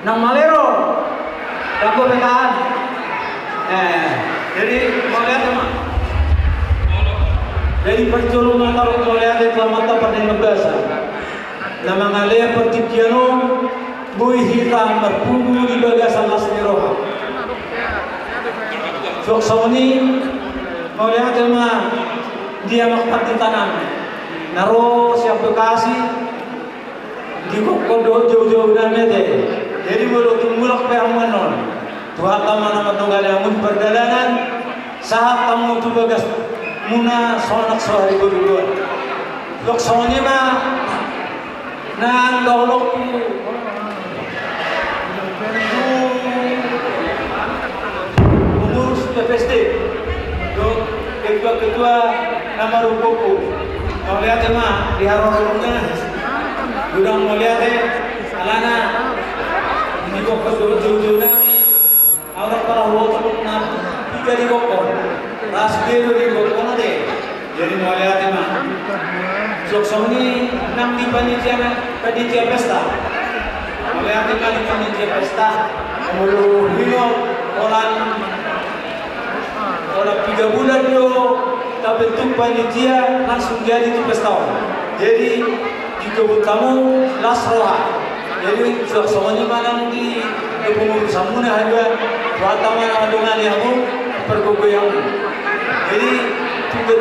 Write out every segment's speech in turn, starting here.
nang malero dapat pekaan jadi mau lihat teman jadi percolongan taruh mau lihat itu mata pada ngebasa nama ngalih pertikiano bui hitam berpunggu di bagasan asliroha sok sawni mau lihat teman dia makan di tanam naro siap bekasi di kokodo jauh-jauh dan mete jadi baru tumulak pehamuanon Tuhan taman nama tunggal yang mun perjalanan saat tamu tu bagas muna sonak sohari berdua lok soalnya mah nang dolok pengurus PPSD ketua nama rukuku kau lihat mah di harorongnya udah mau lihat alana ini kok jauh-jauh nami orang para waktu tiga di kokon ras biru di kokon ada jadi mau lihat mah sok ini 6 di panitia pesta mau lihat di panitia pesta mulu lima orang 3 bulan yo tak bentuk panitia langsung jadi itu pesta jadi di kebun tamu lasroha jadi semuanya mana di pengurusan muna ada pertama adungan yang pergogo yang jadi tiga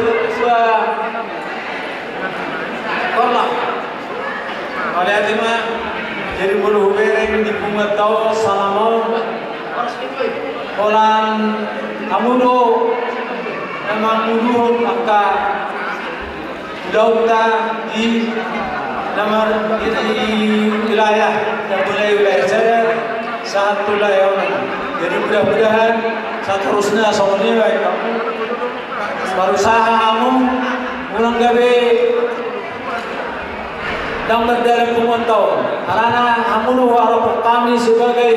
korla oleh adima jadi bulu bereng di bunga tau salamau olan kamudo memang mulu maka dauta di nama di wilayah dan wilayah saya saat wilayah jadi mudah-mudahan saat terusnya soalnya baik kamu berusaha kamu ulang gawe dan berdalam pemantau karena kamu harap kami sebagai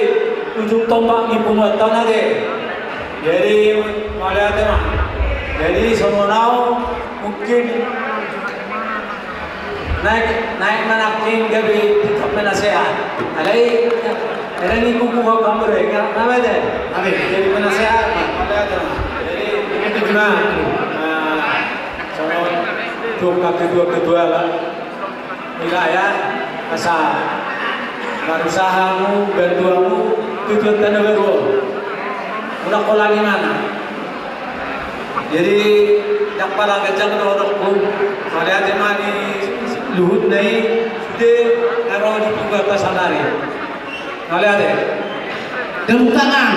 ujung tombak di pemantau nanti jadi melihat teman jadi semua mungkin naik manakin gabi tetap menasehat alai ini kuku kamu mereka apa deh jadi menasehat jadi itu gimana sama kedua lah wilayah asal berusahamu bantuanmu tujuan tanah baru udah kolah gimana jadi yang paling kecil orang pun melihat di luhut naik sudah taruh di pembatas sanari. Kalian deh. Tepuk tangan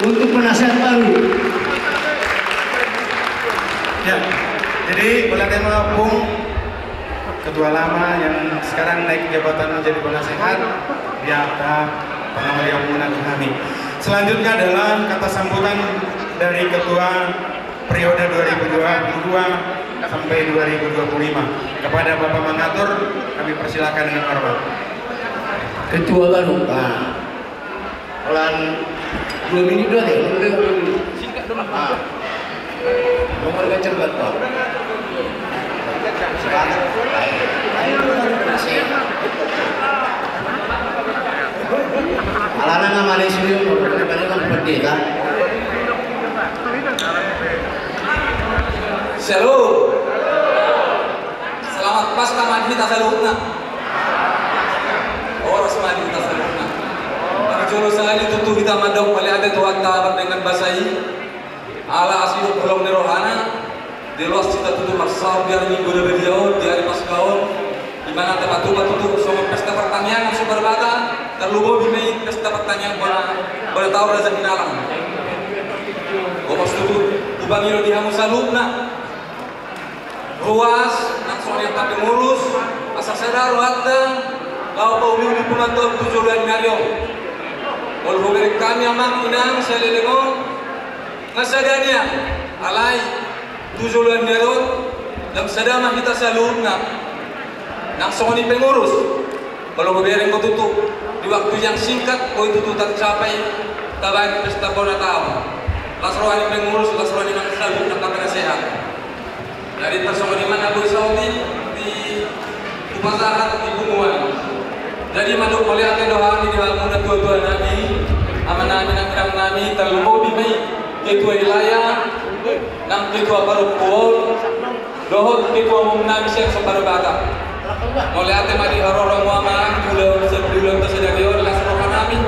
untuk penasihat baru. Ya, jadi boleh tema Bung ketua lama yang sekarang naik jabatan menjadi penasehat dia pengamal yang menggunakan kami. Selanjutnya adalah kata sambutan dari ketua periode 2022 sampai 2025 kepada Bapak Mengatur kami persilakan dengan hormat. Ketua baru ulang 2 menit dulu deh singkat dulu nomor cepat Pak alana nama Malaysia kan pendeta Shalom. Selamat Paskah Madhi Tasalutna. Orang semadi Tasalutna. Juru saya tutu kita madok melihat Tuhan tabar dengan basai. Ala asidu kolong nerohana. Di luas kita tutu marsal biar minggu beliau di hari Paskah. Di mana tempat tutu sama pesta pertanian super bata terlubo bimei pesta pertanian pada tahun rezeki nalang. Omas tutu ubangiro di hamu salutna. Ruas, langsung yang tak ngurus, asal sadar waktu, kalau kau di penonton tujuan ngario, kalau beri kami amak inang saya lelego, ngasadanya, alai tujuan ngario, dan sadama kita salurna, langsung di pengurus, kalau beri kau tutup di waktu yang singkat, kau itu tercapai, tabai pesta kau tahu, lasroani pengurus, lasroani nang salurna tak sehat. Dari tersebut di mana Abu Saudi di Upasahat di Bunguan. Jadi manduk oleh ate doa di dalam muda ketua-tua nami, aman nami terlalu di mai ketua wilayah, nang ketua parupol, dohot ketua umum nami siang separuh bata. Mulai ate madi orang muaman bulan tersedia las rokan nami.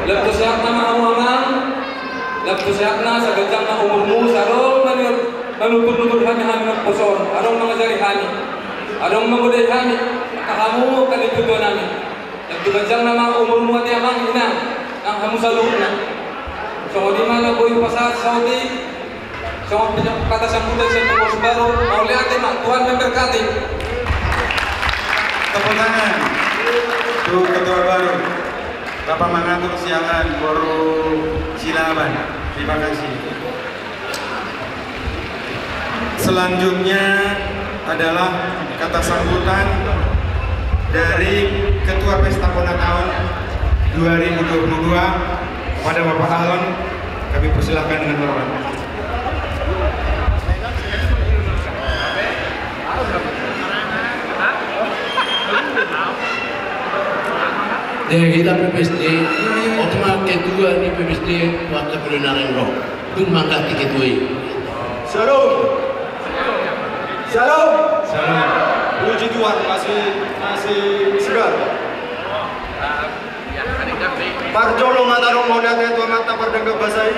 Lepas siap nama muaman, lepas siap na sagajang na umurmu sarol manutur kami ng poson, arong mengajari kami, arong mengudai kami, kamu kali ketua nami. Dibajang nama umurmu at yamang inang ang hamu sa loob na. So di mana boy pasar Saudi. So kata sambutan sa tungkol baru mau lihat mak Tuhan memberkati. Tepuk tangan untuk ketua baru Bapak Mangatur Siangan Boru Silaban. Terima kasih. Selanjutnya adalah kata sambutan dari Ketua Pesta Pona tahun 2022 pada Bapak Alon. Kami persilahkan dengan hormat. Dari kita PPSD, otomatis kedua di PPSD waktu kebenaran roh, pun mangkat ketua. Shalom. Shalom. Salam. Puji Tuhan masih segar. Parjolo matarong molat itu mata perdengkap basai.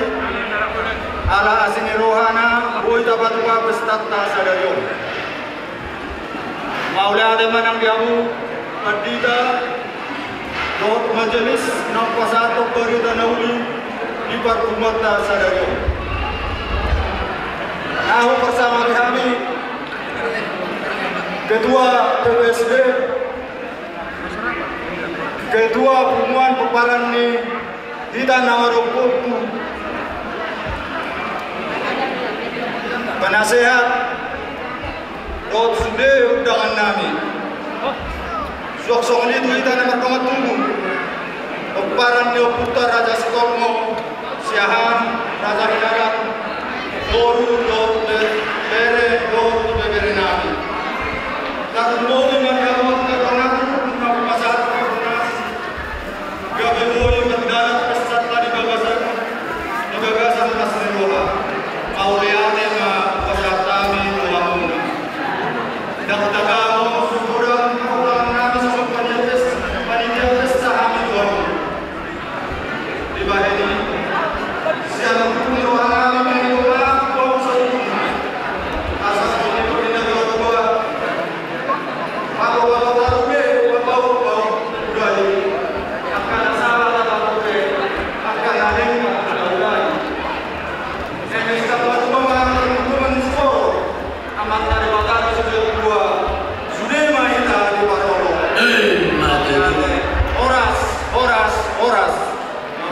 Ala asini rohana, boy dapat lupa pestatta sadayon. Maula ada manang diamu, perdita, dot majelis, nampasatok berita nauli di parkumata sadayon. Nahu bersama kami Ketua PPSD, Ketua Perumuan Peparan ni Hita Nawarokku, Penasehat Dot Sude undangan nami. Sok-sok ini Hita Nawarokku tunggu. Peparan ni Putar Raja Sitormo, Siahan Raja Hinaran, Doru Dot Bere Dot Bere nami. Lalu mau mengajar keterangan tentang pasar koordinasi. Gabe boleh berdarat peserta di gagasan Nasri Roha. Mau lihat ma peserta mi Roha Muna. Dak-dakamu syukuran orang nabi sebab panitia pesta kami Roha. Di bawah ini siapa pun Roha kami Roha kau sempurna. Asas ini berbeda dua. Kalau baru udah akan salah atau akan ada yang udah. Saya sekarang teman-teman sekolah amat dari bakar sudah dua sudah main di Parolo. Oras.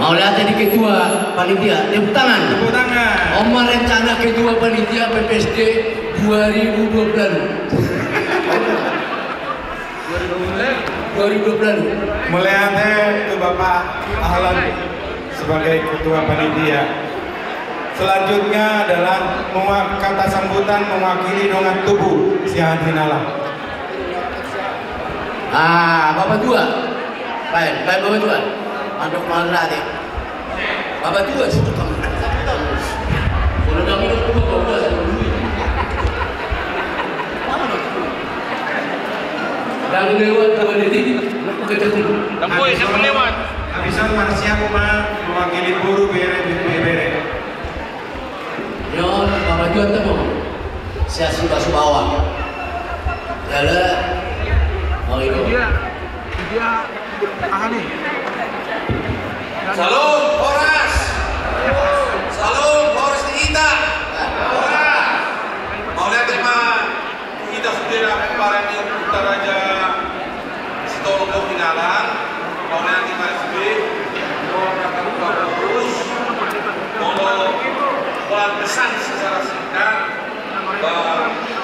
Mau lihat jadi ketua panitia, tepuk tangan. Tepuk tangan. Omar rencana ketua panitia PPSD 2020 lalu. 2020 lalu. Melihatnya itu Bapak Ahlan sebagai ketua panitia. Selanjutnya adalah kata sambutan mewakili dongan tubuh Siahan Hinala. Bapak tua. Baik Bapak tua. Mandok malah deh. Bapak tua sudah kamu. Kalau kamu udah tua bawa dan lewat tua ini, ketemu. Tempoy siapa lewat? Habisan siapa mewakili buruh bere. Yon, Bapak tua temu. Saya suka bawah. Jalan. Oh itu. Dia ahli. Salam Horas. Salam Horas Hita. Horas. Mau lihat tema kita sudah kemarin yang Putar Raja Sitormo Hinalan. Mau lihat tema SB. Mau kata bagus. Mau pelan pesan secara singkat.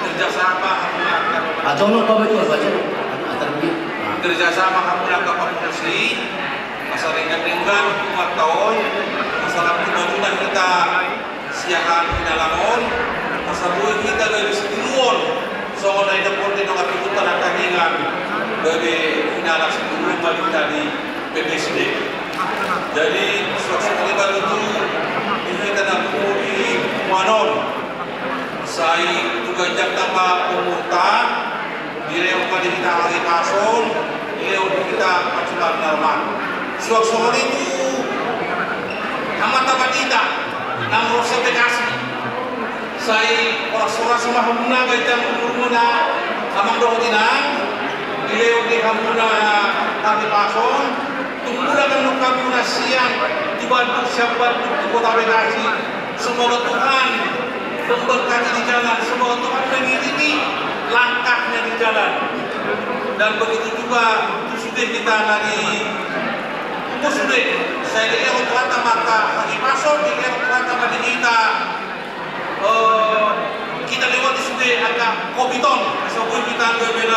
Kerjasama Atau no Bapak tua baca. kerjasama hampir kapolri masalah ringan umat tahun masalah pembangunan kita Siahan Hinalangon masalah kita dari Siduon soal dari dapur di nomor hutan dan kahingan dari Hinalang Siduon balik dari PP PPSD. Jadi suatu baru itu ini kena di Manon. Saya juga Jakarta Umutan, direu pada kita hari pason, direu kita paculan normal. Suatu itu amat kita, namun saya bekasi. Saya orang-orang semua hamuna baca umurna, amang dohtinang, direu di hamuna hari pason. Tunggulah nukabuna siang di Bandung Syabat di Kota Bekasi. Semoga Tuhan memberkati di jalan, semoga Tuhan mengiringi langkahnya di jalan. Dan begitu juga sudah kita lagi sudah saya lihat kata maka lagi masuk di kata pada kita lewat di sudah agak kopiton sebelum kita gabi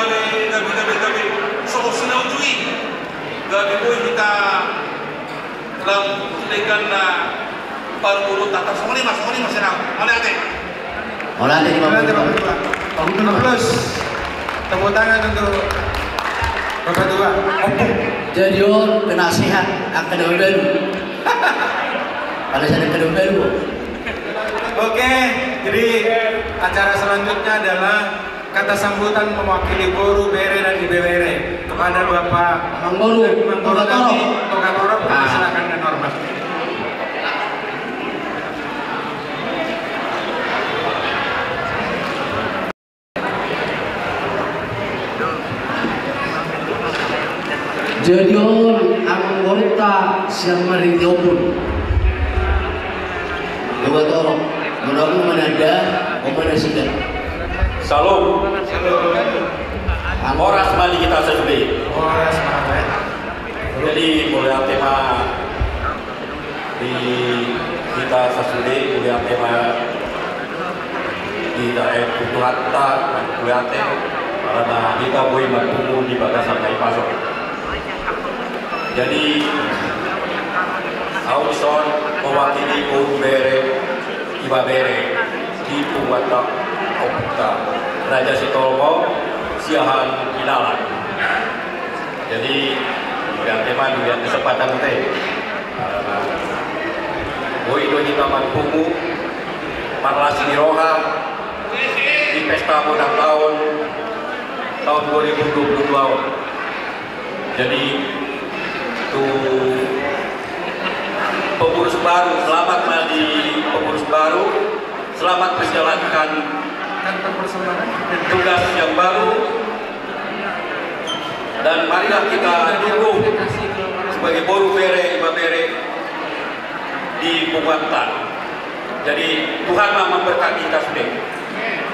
so senang ujui gabi boy kita dalam sudekan baru urut tata semua ini masih nak mana ada Oleh Plus tepuk tangan untuk Bapak Tua Opung. jadi orang kena sehat akan dulu. Pada saat kedua. Oke, jadi acara selanjutnya adalah kata sambutan mewakili Boru, Bere dan Ibewere kepada Bapak Manggolo, Togatoro, silakan dan hormat. Jadi orang anggota siang mari diopun. Dua orang, menurut menanda, mana sidang. Salam. Moras mali kita sesuai. Moras mali. Jadi mulai tema di kita sesuai mulai tema di daerah Kutuhatta dan Kuyate karena kita boleh bertemu di batasan Kai Pasok. Jadi Audison mewakili Boru Bere, Iba Bere di Puwata Oputa Raja Sitolmo Siahan Kidalan. Jadi yang tema dilihat kesempatan teh Boy do kita mampu Marlasi Roha di pesta ulang tahun 2022. Jadi pengurus baru, selamat mandi pengurus baru, selamat menjalankan tugas yang baru, dan marilah kita dukung sebagai Boru Bere, Iba Bere di Puwata. Jadi Tuhan memberkati kita sudah.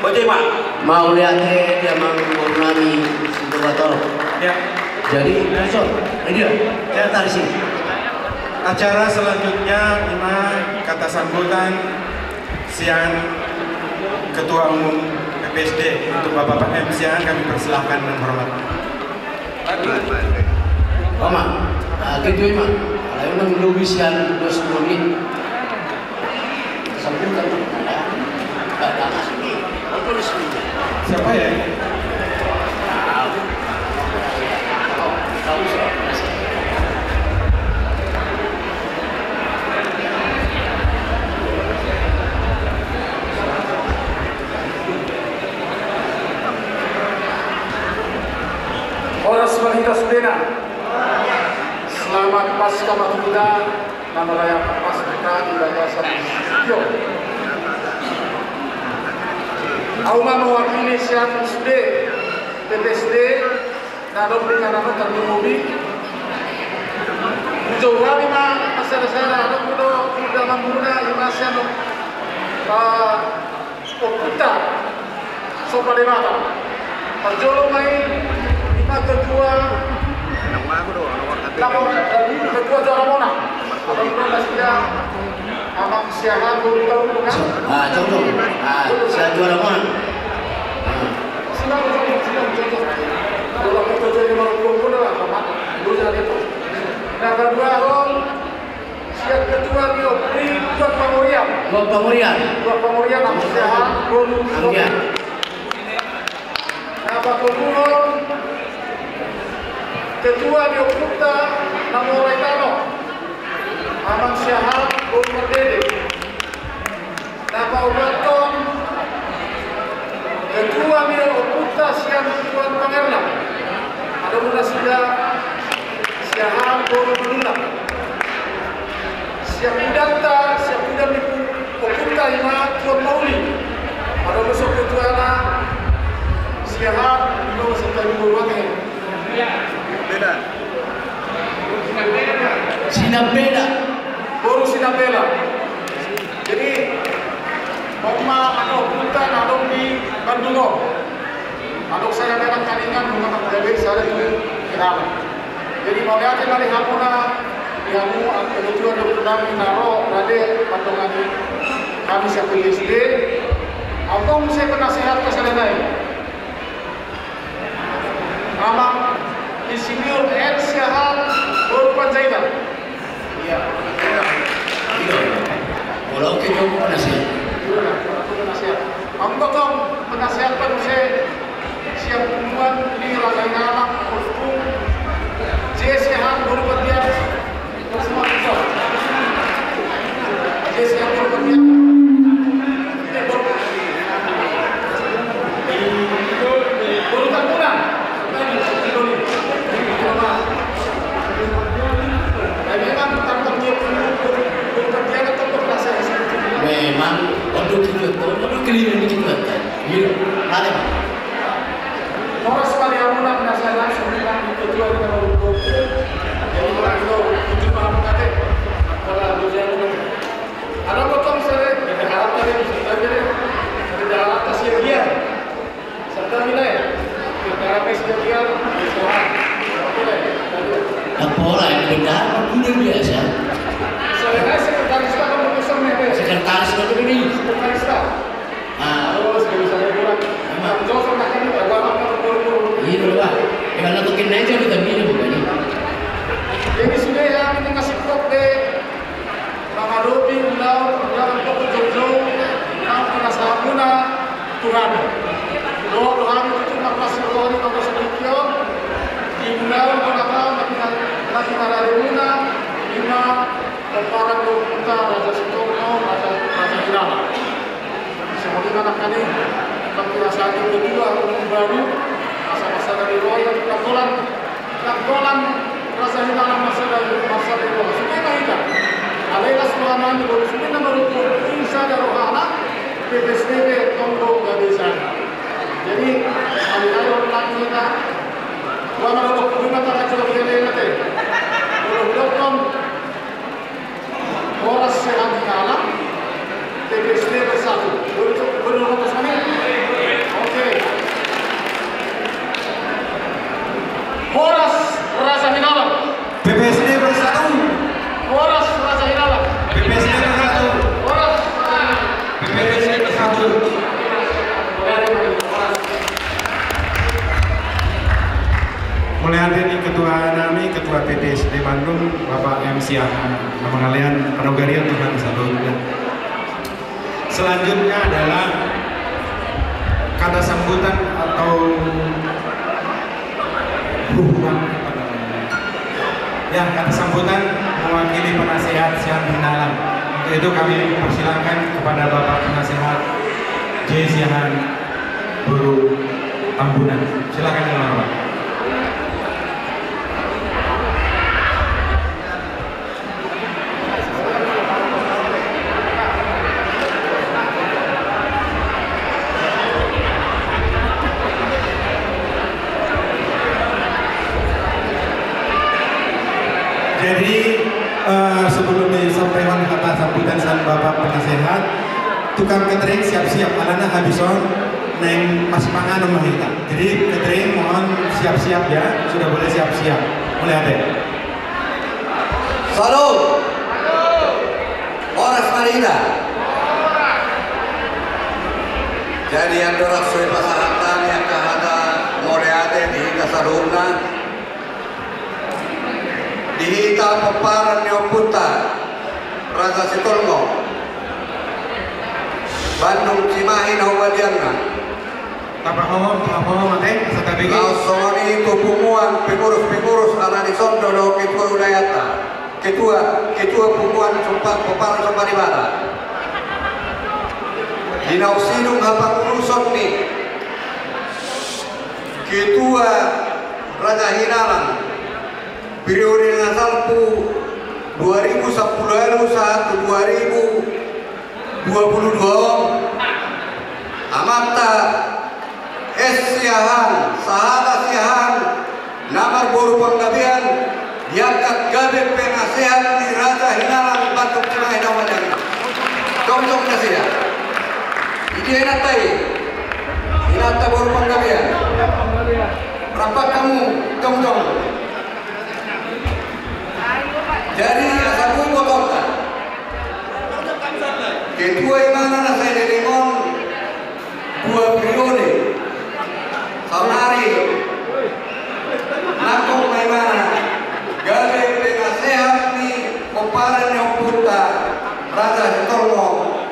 Bagaimana? Mau lihat dia mau mengenai Sintobatoro. Ya. Jadi besok, dia dari sini. Acara selanjutnya kata sambutan siang Ketua Umum PPSD untuk Bapak MC kami persilahkan dan hormat. Oma, kedua Ima, kalau yang melubi siang 2 menit, sambutan ada asli, apa di sini? Siapa ya? Horas Mahita Sudena. Selamat Pasca Matuda dan merayakan Pasca di batasan Studio. Auma mewakili Siang Sude PPSD dan dengan nama terlebih jauh hari mah asal-asal ada kudo kuda mamuna imasian Oputa Sopademata Perjolo main ketua ketua Jaramona apabila sudah amang siahan baru tahu bukan contoh siang Jaramona silang kalau kita jadi malu lah sama dulu jadi itu nah kedua orang siang ketua dia beri buat pemurian amang siahan baru nah Pak Gubernur Ketua di Oputa, nama orang muna sila siyahan boru menuna. Siap udanta, siap udang di Pokunta ima tuan mauli. Ada besok ketuana siyahan ilo sekali buruange. Beda. Sinabela. Boru Sinabela. Jadi Oma punta nadong di Bandungo. Adok saya memang kaningan mengenai dari saya itu keramat. Jadi mau lihat dari hamuna, dihamu kebetulan dokter naro rade patungan kami siapa SD. Abang saya penasehat keselenai. Nama Insinyur N. Syahad Boru Panjaitan. Iya. Kalau kita penasihat. Penasihat. Anggotong penasihat saya siap umuman di Ragai Anak Hukum Sehat Berpetian semua itu. Sehat Berpetian. Berutan bulan. Memang tanpa berpetian atau berpetian. Memang untuk keliling kita. Iya, ada. Horas Paliamuna penasaran sebenarnya ketua dengan hukum. Jadi orang itu tujuh malam kate. Kalau dosen itu ada potong saya berharap tadi kita jadi berharap tasir dia. Serta nilai berharap tasir dia soal. Pola yang benar udah biasa. Saya sekretaris kan mengusul mereka. Sekretaris itu ini. Sekretaris kan. Terus bisa kurang. Jauh nak ini agama iya pak, kalau nak tukin aja kita minum bukan? Jadi sudah yang kita kasih kop deh, Bang Adopi, Ulau, kop Jojo, Bang Penasahapuna, Tuhan. Tuhan itu makasih Tuhan itu makasih sedikit. Di Ulau, lagi Nalaruna, lima para Pokunta, Raja Sutomo, Raja Hirana. Semoga anak-anak ini kami rasa itu kedua baru masa-masa dari royal kagolan rasa hilang masa dari royal sudah kita alailah suhanan baru sudah nomor itu insya Allah rohana PPSDB tonggo gadesan jadi alailah orang kita wana lo kuma ta rajo gele nate lo horas sehat kala PPSDB satu baru atas mana oke Horas Rasa Hinala PPSD bersatu. Horas Rasa Hinala PPSD bersatu. Horas PPSD bersatu. Mulai hari ini ketua kami, ketua PPSD Bandung, Bapak M. Syahad. Nama kalian Panogarian Tuhan Satu. Selanjutnya adalah kata sambutan atau ya, kata sambutan mewakili penasehat Syahad Hindalan. Untuk itu kami persilakan kepada Bapak Penasehat J. Syahad Boru Tambunan. Silakan Bapak. Jadi sebelum disampaikan kata sambutan sang Bapak Penasehat, tukang catering siap-siap, alana habison neng pas pangan rumah kita. Jadi catering mohon siap-siap ya, sudah boleh siap-siap. Mulai ada. Salut. Horas Marina. Jadi yang dorak soal pasahatan yang kahada moreade di kasaruna. Dihita peparan Neoputa Raja Sitolmo Bandung Cimahi Nawadiana Tapahom mate satabi Lausoni Tupumuan pengurus-pengurus Arani Sondo do Ketua Udayata Ketua Pumuan Sumpah Peparan Sumpah Dibara Dinausinung Hapang Uruson nih Ketua Raja Hinalan periode nasalku 2010 1 2022 amata siahan sahada siahan namar boru panggabian diangkat gabe penasehat di Raja Hinalan Batuk Cimahi Damadana kongkong nasia ini enatai inata boru panggabian rapat kamu kongkong jadi asabu botolta ketua imana na saya derimon 2 periode samari nakong maimana gabe penasehat ni komparan yang puta Raja Sutormo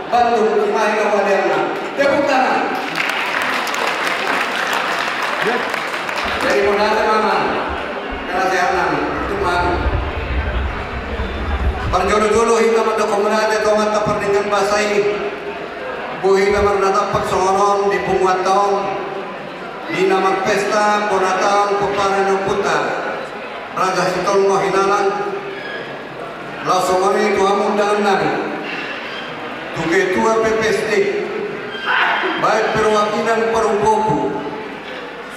Batuk Cimahi Damadana tepuk tangan dari monate mama penasehatan itu mami Parjolo-jolo hingga mendokumentasi tomat perningan basai buhi kamar natapak songonon di punguatong di nama pesta ponatang peparan puta Raja Sutormo Hinalan lasongoni tuha mundangan nari tuke tua PPSD baik perwakilan perumpoku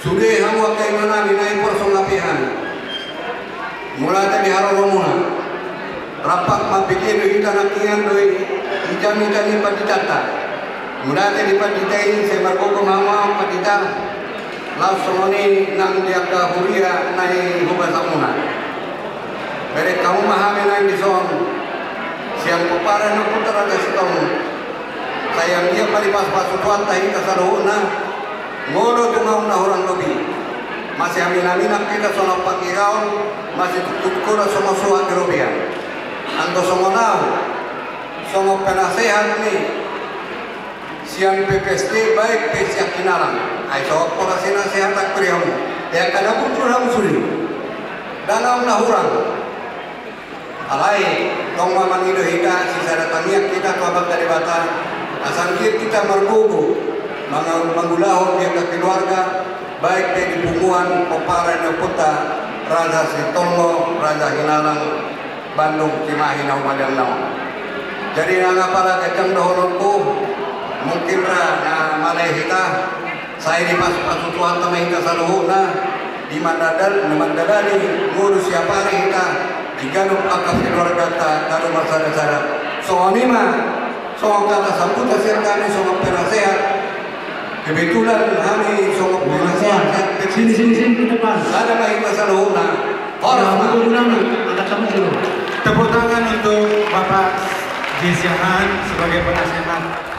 sudah hangwa kaimana dinai persongapihan mulai tadi haroromuna rapat mapikir kita nakian doi ijami paditata mulai tadi paditai semar koko mama padita langsung ini nang dia ke huria nai hubasamuna bere kamu mahame nang dison siang peparan aku teraga setahun sayang dia palipas tuan tahi kasaruhuna ngono tungau na orang lebih masih amin-aminak kita soal pakiraun masih tukura sama suat gerobian ando songonau songo penasehat ni siang PPSD baik pesiak Hinalan ay so polasi nasehat tak priam ya kada putrang suri danau nahurang alai tong mamangido hida sisa datangnya kita tuabat dari batan asangkir kita mergugu menggulahon dia ke keluarga baik di punguan peparan yang puta Raja Sutormo Raja Hinalan Bandung Cimahi Damadana jadi nanga pala kecang dohonku mungkin na malay hita saya di pas pasutuan tamay hita sa luhuna di mandadali ngurus siapa hita di ganong akap keluarga ta karo masada-sada so anima so kata sambuta siya kami so penasehat kebetulan kami so penasehat sini ke depan ada mahita sa luhuna orang Tepuk tangan untuk Bapak Jesiahan sebagai penasehat